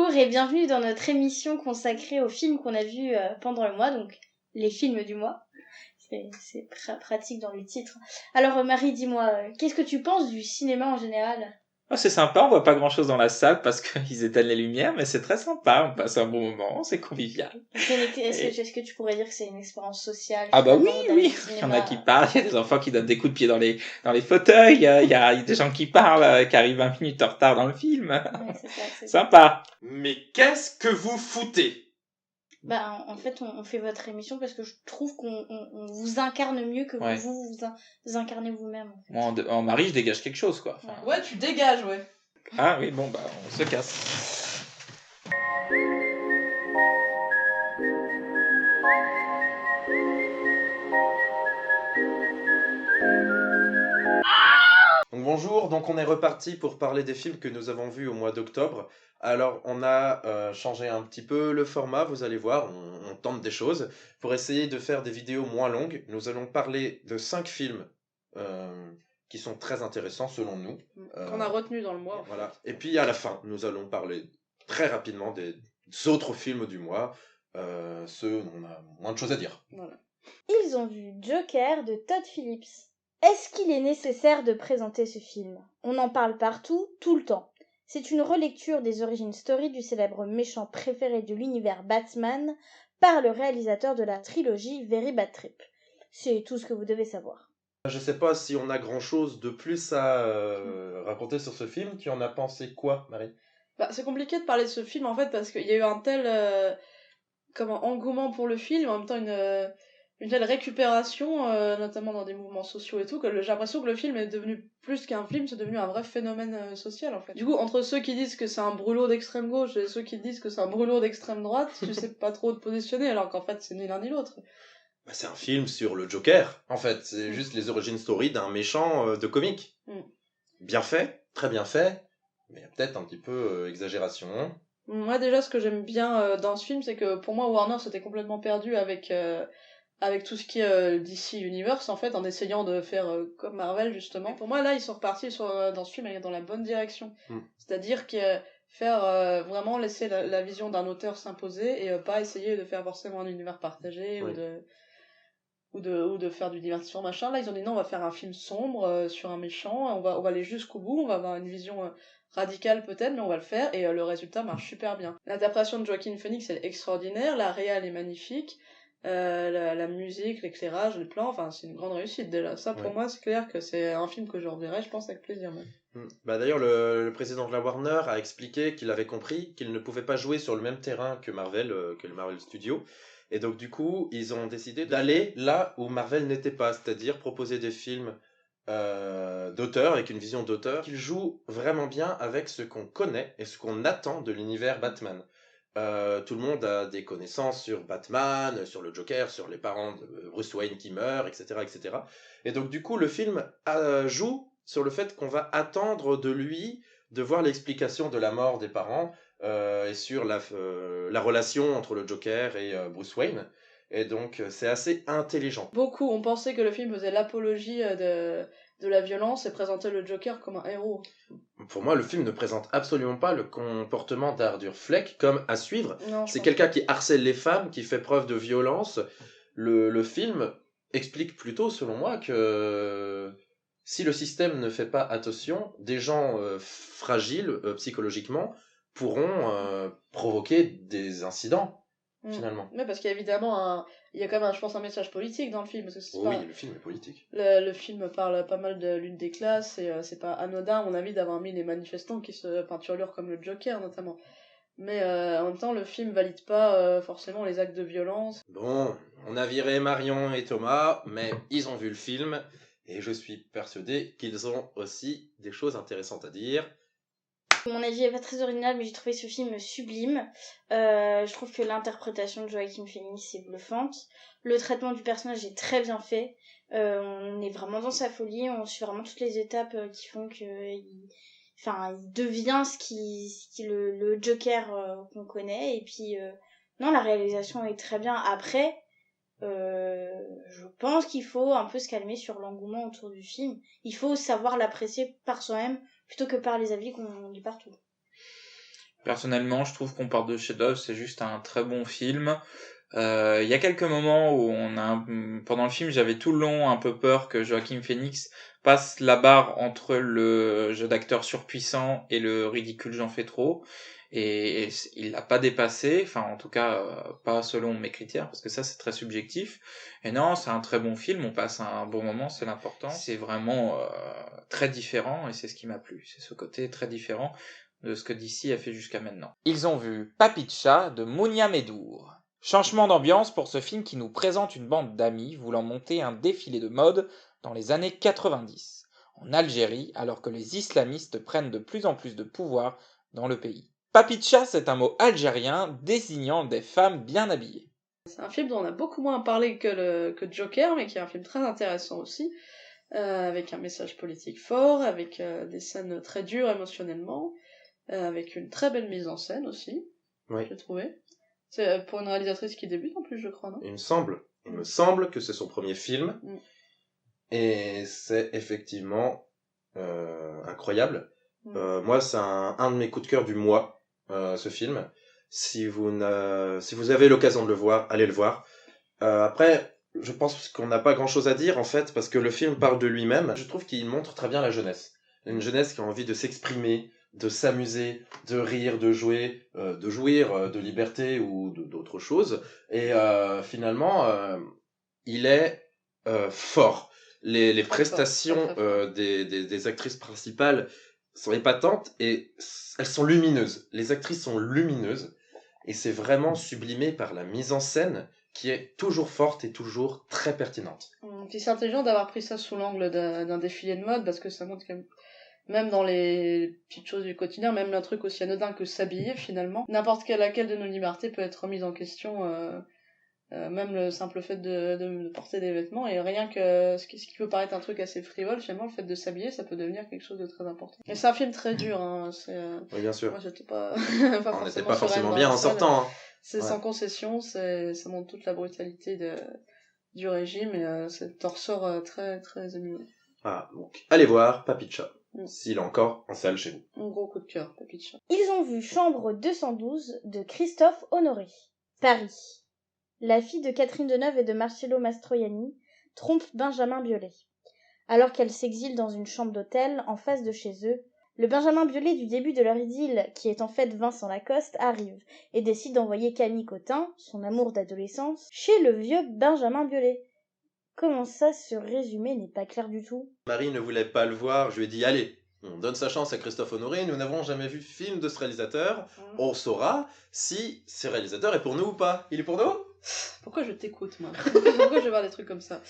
Bonjour et bienvenue dans notre émission consacrée aux films qu'on a vus pendant le mois, donc les films du mois. C'est pratique dans le titre. Alors Marie, dis-moi, qu'est-ce que tu penses du cinéma en général ? C'est sympa, on voit pas grand chose dans la salle parce qu'ils éteignent les lumières, mais c'est très sympa, on passe un bon moment, c'est convivial. Est-ce que tu pourrais dire que c'est une expérience sociale Ah bah oui, finalement, d'aller au il y en a cinéma qui parlent, il y a des enfants qui donnent des coups de pied dans les fauteuils, il y a des gens qui parlent, qui arrivent 20 minutes en retard dans le film. Ouais, c'est ça. Sympa. Mais qu'est-ce que vous foutez ? Bah, en fait, on fait votre émission parce que je trouve qu'on vous incarne mieux que Ouais. vous incarnez vous-même. En fait. Moi, en Marie, je dégage quelque chose, quoi. Enfin, Ouais, tu dégages, ouais. Ah oui, bon, bah, on se casse. Donc bonjour, donc on est reparti pour parler des films que nous avons vus au mois d'octobre. Alors on a changé un petit peu le format, vous allez voir, on tente des choses. Pour essayer de faire des vidéos moins longues, nous allons parler de 5 films qui sont très intéressants selon nous. Qu'on a retenu dans le mois. Voilà. Et puis à la fin, nous allons parler très rapidement des autres films du mois, ceux dont on a moins de choses à dire. Voilà. Ils ont vu Joker de Todd Phillips. Est-ce qu'il est nécessaire de présenter ce film ? On en parle partout, tout le temps. C'est une relecture des origin story du célèbre méchant préféré de l'univers Batman par le réalisateur de la trilogie Very Bad Trip. C'est tout ce que vous devez savoir. Je sais pas si on a grand chose de plus à raconter sur ce film. Tu en as pensé quoi, Marie ? Bah, c'est compliqué de parler de ce film en fait parce qu'il y a eu un tel engouement pour le film, en même temps une telle récupération, notamment dans des mouvements sociaux et tout, que j'ai l'impression que le film est devenu plus qu'un film, c'est devenu un vrai phénomène social en fait. Du coup, entre ceux qui disent que c'est un brûlot d'extrême gauche et ceux qui disent que c'est un brûlot d'extrême droite, tu sais pas trop te positionner alors qu'en fait c'est ni l'un ni l'autre. Bah, c'est un film sur le Joker, en fait. C'est juste les origin story d'un méchant de comique. Bien fait, très bien fait, mais il y a peut-être un petit peu exagération. Moi déjà, ce que j'aime bien dans ce film, c'est que pour moi Warner s'était complètement perdu avec tout ce qui est DC Universe en fait, en essayant de faire comme Marvel justement. Et pour moi là ils sont repartis dans ce film aller dans la bonne direction, c'est-à-dire que faire vraiment laisser la vision d'un auteur s'imposer et pas essayer de faire forcément un univers partagé ou de faire du divertissement machin. Là ils ont dit non, on va faire un film sombre sur un méchant, on va aller jusqu'au bout, on va avoir une vision radicale peut-être, mais on va le faire et le résultat marche super bien. L'interprétation de Joaquin Phoenix elle est extraordinaire, la réal est magnifique. La musique, l'éclairage, les plans, enfin c'est une grande réussite déjà. Ça pour moi c'est clair que c'est un film que je reverrai, je pense avec plaisir même. Bah d'ailleurs le président de la Warner a expliqué qu'il avait compris qu'il ne pouvait pas jouer sur le même terrain que Marvel, que le Marvel Studios. Et donc du coup ils ont décidé d'aller là où Marvel n'était pas, c'est-à-dire proposer des films d'auteur, avec une vision d'auteur, qui joue vraiment bien avec ce qu'on connaît et ce qu'on attend de l'univers Batman. Tout le monde a des connaissances sur Batman, sur le Joker, sur les parents de Bruce Wayne qui meurent, etc., etc. Et donc du coup, le film joue sur le fait qu'on va attendre de lui de voir l'explication de la mort des parents et sur la relation entre le Joker et Bruce Wayne. Et donc c'est assez intelligent. Beaucoup ont pensé que le film faisait l'apologie de la violence et présentait le Joker comme un héros. Pour moi, le film ne présente absolument pas le comportement d'Arthur Fleck comme à suivre. Non, c'est quelqu'un qui harcèle les femmes, qui fait preuve de violence. Le film explique plutôt, selon moi, que si le système ne fait pas attention, des gens fragiles psychologiquement pourront provoquer des incidents, finalement. Mais parce qu'il y a évidemment il y a quand même, je pense, un message politique dans le film. Parce que oui, le film est politique. Le film parle pas mal de lutte des classes et c'est pas anodin, à mon avis, d'avoir mis les manifestants qui se peinturlurent comme le Joker, notamment. Mais en même temps, le film valide pas forcément les actes de violence. Bon, on a viré Marion et Thomas, mais ils ont vu le film et je suis persuadé qu'ils ont aussi des choses intéressantes à dire. Mon avis est pas très original, mais j'ai trouvé ce film sublime. Je trouve que l'interprétation de Joaquin Phoenix est bluffante. Le traitement du personnage est très bien fait. On est vraiment dans sa folie. On suit vraiment toutes les étapes qui font que il devient le Joker qu'on connaît. Et puis, non, la réalisation est très bien. Après, je pense qu'il faut un peu se calmer sur l'engouement autour du film. Il faut savoir l'apprécier par soi-même plutôt que par les avis qu'on lit partout. Personnellement, je trouve qu'on parle de chef-d'œuvre, c'est juste un très bon film. Il y a quelques moments où pendant le film, j'avais tout le long un peu peur que Joaquin Phoenix passe la barre entre le jeu d'acteur surpuissant et le ridicule j'en fais trop. Et il l'a pas dépassé, enfin en tout cas pas selon mes critères, parce que ça c'est très subjectif. Et non, c'est un très bon film, on passe un bon moment, c'est l'important. C'est vraiment très différent et c'est ce qui m'a plu, c'est ce côté très différent de ce que DC a fait jusqu'à maintenant. Ils ont vu Papicha de Mounia Medour. Changement d'ambiance pour ce film qui nous présente une bande d'amis voulant monter un défilé de mode dans les années 90, en Algérie, alors que les islamistes prennent de plus en plus de pouvoir dans le pays. Papicha, c'est un mot algérien désignant des femmes bien habillées. C'est un film dont on a beaucoup moins parlé que Joker, mais qui est un film très intéressant aussi, avec un message politique fort, avec des scènes très dures émotionnellement, avec une très belle mise en scène aussi, Oui. j'ai trouvé. C'est pour une réalisatrice qui débute en plus, je crois, non ? Il me semble que c'est son premier film, et c'est effectivement incroyable. Moi, c'est un de mes coups de cœur du mois, ce film. Si vous avez l'occasion de le voir, allez le voir. Après, je pense qu'on n'a pas grand-chose à dire, en fait, parce que le film parle de lui-même. Je trouve qu'il montre très bien la jeunesse. Une jeunesse qui a envie de s'exprimer, de s'amuser, de rire, de jouer, de jouir de liberté ou d'autres choses. Et finalement, il est fort. Les prestations des actrices principales sont épatantes et elles sont lumineuses. Les actrices sont lumineuses et c'est vraiment sublimé par la mise en scène qui est toujours forte et toujours très pertinente. Puis c'est intelligent d'avoir pris ça sous l'angle d'un défilé de mode parce que ça montre quand même dans les petites choses du quotidien, même un truc aussi anodin que s'habiller finalement. Laquelle de nos libertés peut être remise en question, même le simple fait de porter des vêtements, et rien que ce qui peut paraître un truc assez frivole, finalement le fait de s'habiller ça peut devenir quelque chose de très important. Et c'est un film très dur, hein, oui, bien sûr. Moi j'étais pas on n'était pas forcément bien en sortant. Hein. C'est sans concession, ça montre toute la brutalité du régime, et ça t'en ressort très très ému. Ah, donc allez voir Papicha. S'il est encore en salle chez vous. Un gros coup de cœur, Papicha. Ils ont vu Chambre 212 de Christophe Honoré. Paris. La fille de Catherine Deneuve et de Marcello Mastroianni trompe Benjamin Biolay. Alors qu'elle s'exile dans une chambre d'hôtel en face de chez eux, le Benjamin Biolay du début de leur idylle, qui est en fait Vincent Lacoste, arrive et décide d'envoyer Camille Cotin, son amour d'adolescence, chez le vieux Benjamin Biolay. Comment ça, ce résumé n'est pas clair du tout ? Marie ne voulait pas le voir, je lui ai dit allez, on donne sa chance à Christophe Honoré, nous n'avons jamais vu film de ce réalisateur, on saura si ce réalisateur est pour nous ou pas. Il est pour nous ? Pourquoi je t'écoute, moi ? Pourquoi je vais voir des trucs comme ça ?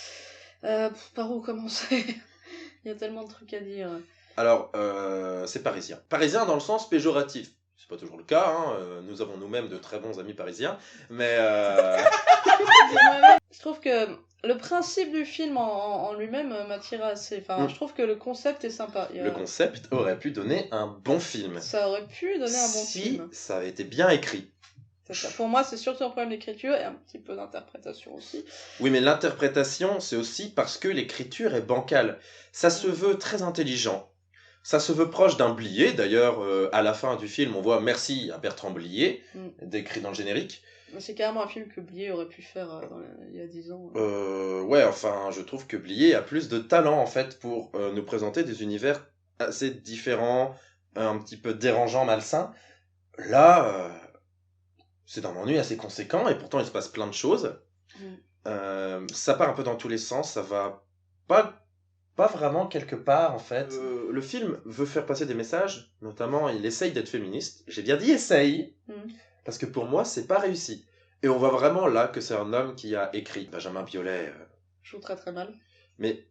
Par où commencer ? Il y a tellement de trucs à dire. Alors, c'est parisien. Parisien dans le sens péjoratif. C'est pas toujours le cas, hein. Nous avons nous-mêmes de très bons amis parisiens, mais... Je trouve que le principe du film en lui-même m'attire assez. Enfin, je trouve que le concept est sympa. Le concept aurait pu donner un bon film. Ça aurait pu donner un bon film. Si ça avait été bien écrit. C'est ça. Pour moi, c'est surtout un problème d'écriture et un petit peu d'interprétation aussi. Oui, mais l'interprétation, c'est aussi parce que l'écriture est bancale. Ça se veut très intelligent. Ça se veut proche d'un Blier. D'ailleurs, à la fin du film, on voit merci à Bertrand Blier, décrit dans le générique. C'est carrément un film que Blier aurait pu faire il y a 10 ans. Ouais, enfin, je trouve que Blier a plus de talent, en fait, pour nous présenter des univers assez différents, un petit peu dérangeants, malsains. Là, c'est un ennui assez conséquent, et pourtant, il se passe plein de choses. Ça part un peu dans tous les sens, ça va pas vraiment quelque part, en fait. Le film veut faire passer des messages, notamment, il essaye d'être féministe. J'ai bien dit essaye, parce que pour moi, c'est pas réussi. Et on voit vraiment là que c'est un homme qui a écrit. Benjamin Biolay joue très très mal. Mais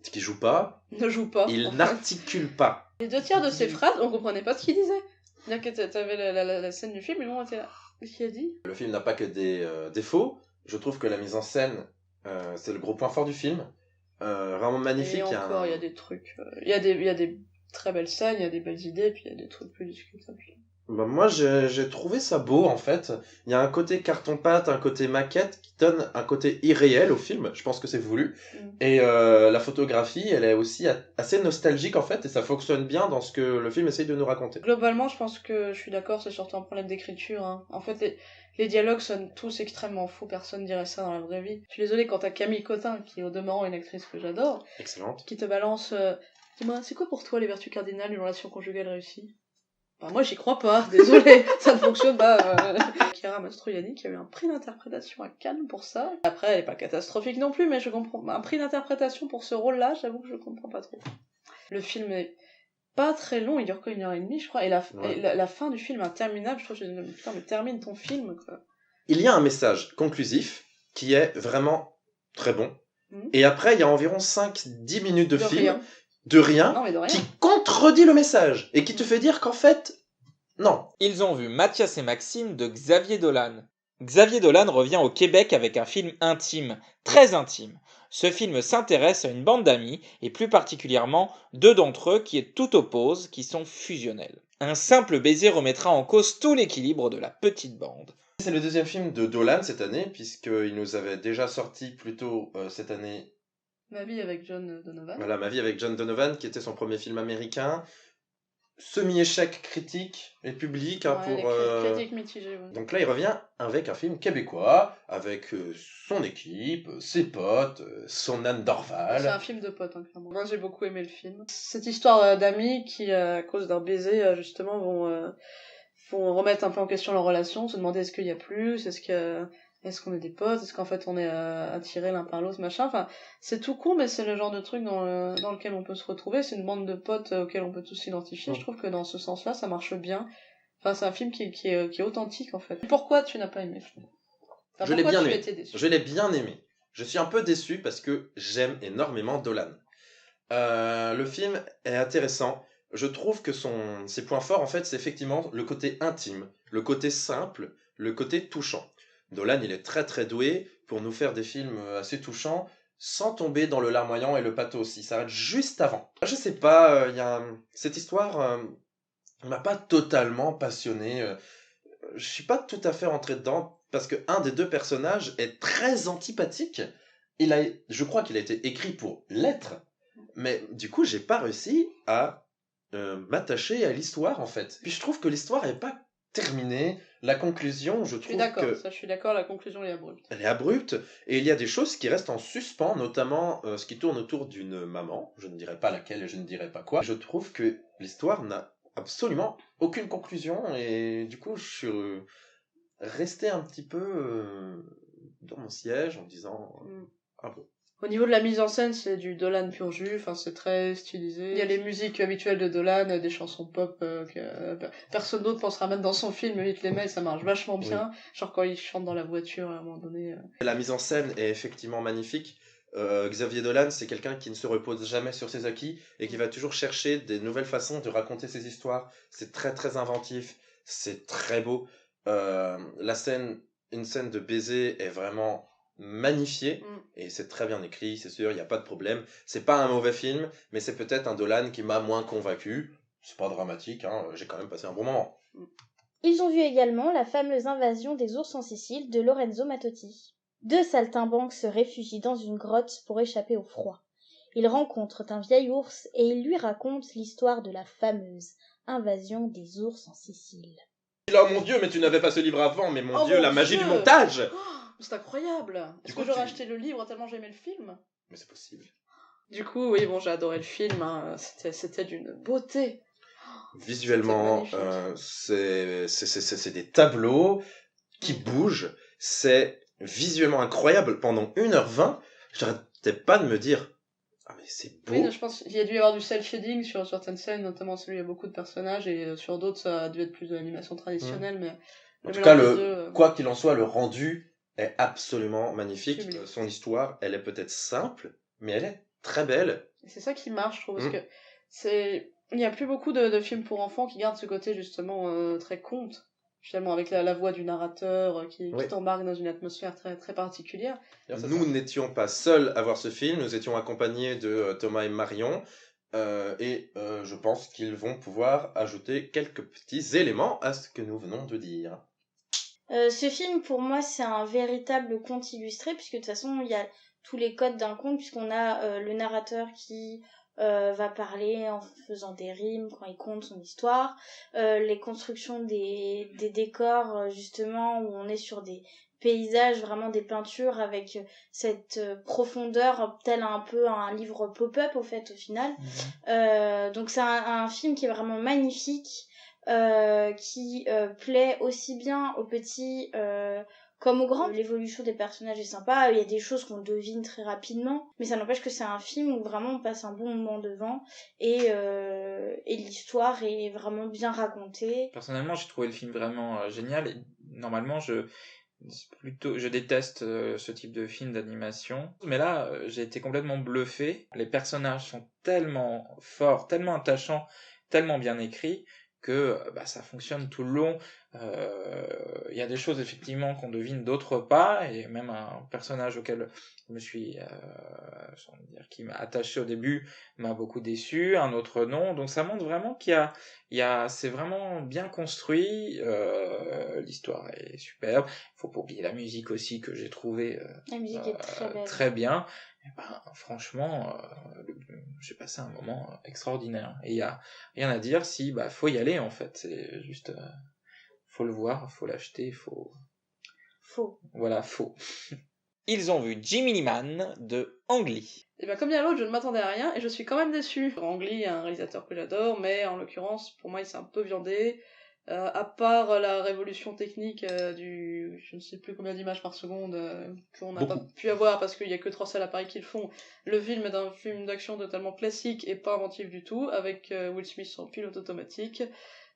ce qui joue pas, ne joue pas. Il n'articule pas. Les 2/3 de ses phrases, on comprenait pas ce qu'il disait. C'est-à-dire que t'avais la scène du film, et on était là. Qu'est-ce qu'il a dit ? Le film n'a pas que des défauts. Je trouve que la mise en scène, c'est le gros point fort du film. Vraiment magnifique. Et encore, il y a des trucs. Il y a des très belles scènes, il y a des belles idées, puis il y a des trucs plus discutables. Bah, moi, j'ai trouvé ça beau, en fait. Il y a un côté carton-pâte, un côté maquette qui donne un côté irréel au film. Je pense que c'est voulu. Et la photographie, elle est aussi assez nostalgique, en fait, et ça fonctionne bien dans ce que le film essaye de nous raconter. Globalement, je pense que je suis d'accord, c'est surtout un problème d'écriture. Hein. En fait, les dialogues sonnent tous extrêmement faux, personne dirait ça dans la vraie vie. Je suis désolée quand t'as Camille Cotin, qui est au demeurant une actrice que j'adore, Excellente. qui te balance dis-moi, c'est quoi pour toi les vertus cardinales d'une relation conjugale réussie? Bah, moi j'y crois pas, désolé, ça ne fonctionne pas. Chiara Mastroianni qui a eu un prix d'interprétation à Cannes pour ça. Après, elle est pas catastrophique non plus, mais je comprends. Un prix d'interprétation pour ce rôle-là, j'avoue que je comprends pas trop. Le film est pas très long, il dure qu'une heure et demie, je crois, et la fin du film est interminable. Je trouve que je me dis, putain, mais termine ton film, quoi. Il y a un message conclusif qui est vraiment très bon. Et après, il y a environ 5-10 minutes de film. Rien. De rien, Non, mais de rien. qui contredit le message et qui te fait dire qu'en fait, non. Ils ont vu Mathias et Maxime de Xavier Dolan. Xavier Dolan revient au Québec avec un film intime, très intime. Ce film s'intéresse à une bande d'amis, et plus particulièrement 2 d'entre eux qui tout opposent, qui sont fusionnels. Un simple baiser remettra en cause tout l'équilibre de la petite bande. C'est le deuxième film de Dolan cette année, puisqu'il nous avait déjà sorti plus tôt cette année Ma vie avec John Donovan. Voilà, Ma vie avec John Donovan, qui était son premier film américain. Semi-échec critique et public. Hein, Ouais, pour, critique mitigée, ouais. Donc là, il revient avec un film québécois, avec son équipe, ses potes, son Anne Dorval. C'est un film de potes, hein, clairement. Moi, j'ai beaucoup aimé le film. Cette histoire d'amis qui, à cause d'un baiser, justement, vont remettre un peu en question leur relation, se demander est-ce qu'il y a plus, est-ce qu'on est des potes, est-ce qu'en fait on est attirés l'un par l'autre, machin. Enfin, c'est tout con, mais c'est le genre de truc dans lequel on peut se retrouver. C'est une bande de potes auxquels on peut tous s'identifier. Je trouve que dans ce sens-là, ça marche bien. Enfin, c'est un film qui est authentique, en fait. Pourquoi tu n'as pas aimé? Enfin, Je l'ai bien tu aimé. étais déçu? Je l'ai bien aimé. Je suis un peu déçu parce que j'aime énormément Dolan. Le film est intéressant. Je trouve que ses points forts, en fait, c'est effectivement le côté intime, le côté simple, le côté touchant. Dolan, il est très très doué pour nous faire des films assez touchants sans tomber dans le larmoyant et le pathos. Il s'arrête juste avant. Je sais pas, cette histoire m'a pas totalement passionné. Je suis pas tout à fait rentré dedans parce que un des 2 personnages est très antipathique. Je crois qu'il a été écrit pour l'être, mais du coup, j'ai pas réussi à m'attacher à l'histoire en fait. Puis je trouve que l'histoire est pas terminée. La conclusion, je trouve que Je suis d'accord, la conclusion est abrupte. elle est abrupte et il y a des choses qui restent en suspens, notamment ce qui tourne autour d'une maman. Je ne dirai pas laquelle et je ne dirai pas quoi. Je trouve que l'histoire n'a absolument aucune conclusion et du coup, je suis resté un petit peu dans mon siège en me disant ah bon. Au niveau de la mise en scène, c'est du Dolan pur jus, enfin c'est très stylisé. Il y a les musiques habituelles de Dolan, des chansons pop que personne d'autre pensera mettre dans son film, mais il te les met et ça marche vachement bien. Oui. Genre quand il chante dans la voiture à un moment donné. La mise en scène est effectivement magnifique. Xavier Dolan, c'est quelqu'un qui ne se repose jamais sur ses acquis et qui va toujours chercher des nouvelles façons de raconter ses histoires. C'est très très inventif, c'est très beau. Une scène de baiser est vraiment magnifiée et c'est très bien écrit, c'est sûr, il n'y a pas de problème. C'est pas un mauvais film, mais c'est peut-être un Dolan qui m'a moins convaincu. C'est pas dramatique, hein, j'ai quand même passé un bon moment. Ils ont vu également la fameuse invasion des ours en Sicile de Lorenzo Mattotti. 2 saltimbanques se réfugient dans une grotte pour échapper au froid. Ils rencontrent un vieil ours et ils lui racontent l'histoire de la fameuse invasion des ours en Sicile. Oh mon Dieu, mais tu n'avais pas ce livre avant, mais mon Dieu, la magie du montage! C'est incroyable! Est-ce que j'aurais acheté le livre tellement j'aimais le film? Mais c'est possible. Du coup, oui, bon, j'ai adoré le film, hein. C'était d'une beauté. Visuellement, c'est des tableaux qui bougent, c'est visuellement incroyable. Pendant 1h20, j'arrêtais pas de me dire ah mais c'est beau. Oui, je pense qu'il y a dû y avoir du cel-shading sur certaines scènes, notamment celui où il y a beaucoup de personnages, et sur d'autres ça a dû être plus de l'animation traditionnelle, mais... En tout cas, quoi qu'il en soit, le rendu est absolument magnifique. Son histoire, elle est peut-être simple, mais elle est très belle. Et c'est ça qui marche, je trouve, parce que il n'y a plus beaucoup de films pour enfants qui gardent ce côté justement très conte, finalement, avec la voix du narrateur qui t'embarque dans une atmosphère très, très particulière. Nous n'étions pas seuls à voir ce film, nous étions accompagnés de Thomas et Marion, Je pense qu'ils vont pouvoir ajouter quelques petits éléments à ce que nous venons de dire. Ce film, pour moi, c'est un véritable conte illustré, puisque de toute façon, il y a tous les codes d'un conte, puisqu'on a le narrateur qui va parler en faisant des rimes quand il conte son histoire, les constructions des décors, justement, où on est sur des paysages, vraiment des peintures avec cette profondeur, tel un peu un livre pop-up, au fait, au final. Donc c'est un film qui est vraiment magnifique, qui plaît aussi bien aux petits comme aux grands. L'évolution des personnages est sympa, il y a des choses qu'on devine très rapidement, mais ça n'empêche que c'est un film où vraiment on passe un bon moment devant, et l'histoire est vraiment bien racontée. Personnellement, j'ai trouvé le film vraiment génial, et normalement, je déteste ce type de film d'animation. Mais là, j'ai été complètement bluffé. Les personnages sont tellement forts, tellement attachants, tellement bien écrits que ça fonctionne tout le long. Il y a des choses effectivement qu'on devine, d'autres pas, et même un personnage auquel je me suis, sans dire qui m'a attaché au début, m'a beaucoup déçu, un autre non. Donc ça montre vraiment c'est vraiment bien construit. L'histoire est superbe. Faut pas oublier la musique aussi, que j'ai trouvé La musique est très belle. très bien. Et franchement, j'ai passé un moment extraordinaire. Et il y a rien à dire, si faut y aller en fait. C'est juste, faut le voir, faut l'acheter, faut. Voilà, faut. Ils ont vu Jiminy Man de Ang Lee. Et comme bien l'autre, je ne m'attendais à rien et je suis quand même déçue. Ang Lee est un réalisateur que j'adore, mais en l'occurrence, pour moi, il s'est un peu viandé. À part la révolution technique du je ne sais plus combien d'images par seconde qu'on n'a pas pu avoir parce qu'il n'y a que 3 salles à Paris qui le font, le film est un film d'action totalement classique et pas inventif du tout, avec Will Smith en pilote automatique,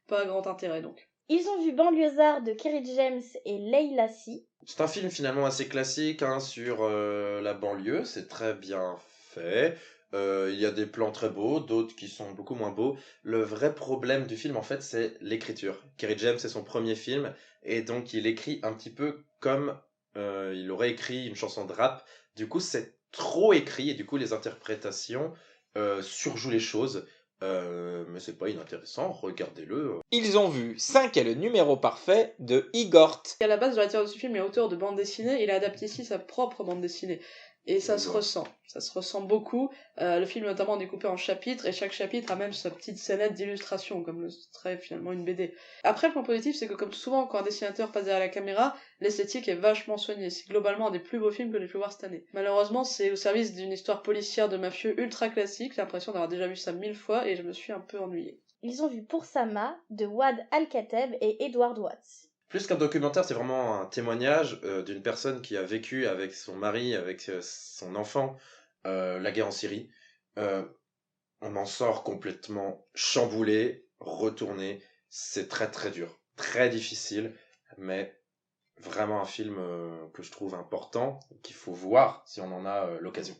pas grand intérêt donc. Ils ont vu Banlieusard de Kerry James et Leila Si. C'est un film finalement assez classique sur la banlieue, c'est très bien fait. Il y a des plans très beaux, d'autres qui sont beaucoup moins beaux. Le vrai problème du film, en fait, c'est l'écriture. Kerry James, c'est son premier film, et donc il écrit un petit peu comme il aurait écrit une chanson de rap. Du coup, c'est trop écrit, et du coup, les interprétations surjouent les choses. Mais c'est pas inintéressant, regardez-le. Ils ont vu 5 est le numéro parfait de Igort. À la base, le réalisateur de ce film est auteur de bande dessinée, il a adapté ici sa propre bande dessinée. Et ça se ressent beaucoup. Le film notamment est découpé en chapitres, et chaque chapitre a même sa petite scénette d'illustration, comme le serait finalement une BD. Après, le point positif, c'est que comme souvent, quand un dessinateur passe derrière la caméra, l'esthétique est vachement soignée. C'est globalement un des plus beaux films que j'ai pu voir cette année. Malheureusement, c'est au service d'une histoire policière de mafieux ultra classique, j'ai l'impression d'avoir déjà vu ça 1000 fois, et je me suis un peu ennuyée. Ils ont vu Pour Sama de Wad Al-Kateb et Edward Watts. Plus qu'un documentaire, c'est vraiment un témoignage d'une personne qui a vécu avec son mari, avec son enfant, la guerre en Syrie. On en sort complètement chamboulé, retourné. C'est très très dur, très difficile, mais vraiment un film que je trouve important, qu'il faut voir si on en a l'occasion.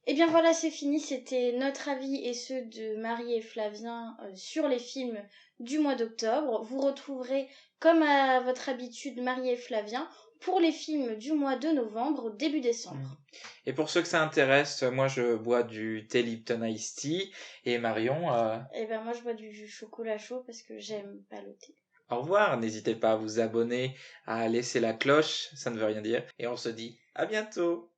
Et bien voilà, c'est fini, c'était notre avis et ceux de Marie et Flavien sur les films du mois d'octobre. Vous retrouverez, comme à votre habitude, Marie et Flavien pour les films du mois de novembre, début décembre. Et pour ceux que ça intéresse, moi je bois du thé Lipton Ice Tea, et Marion... Et ben moi je bois du chocolat chaud parce que j'aime pas le thé. Au revoir, n'hésitez pas à vous abonner, à laisser la cloche, ça ne veut rien dire, et on se dit à bientôt.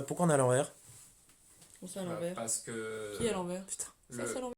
Pourquoi on est à l'envers? Où ça à l'envers? Parce que... Qui est à l'envers? Putain. Ça, c'est à l'envers.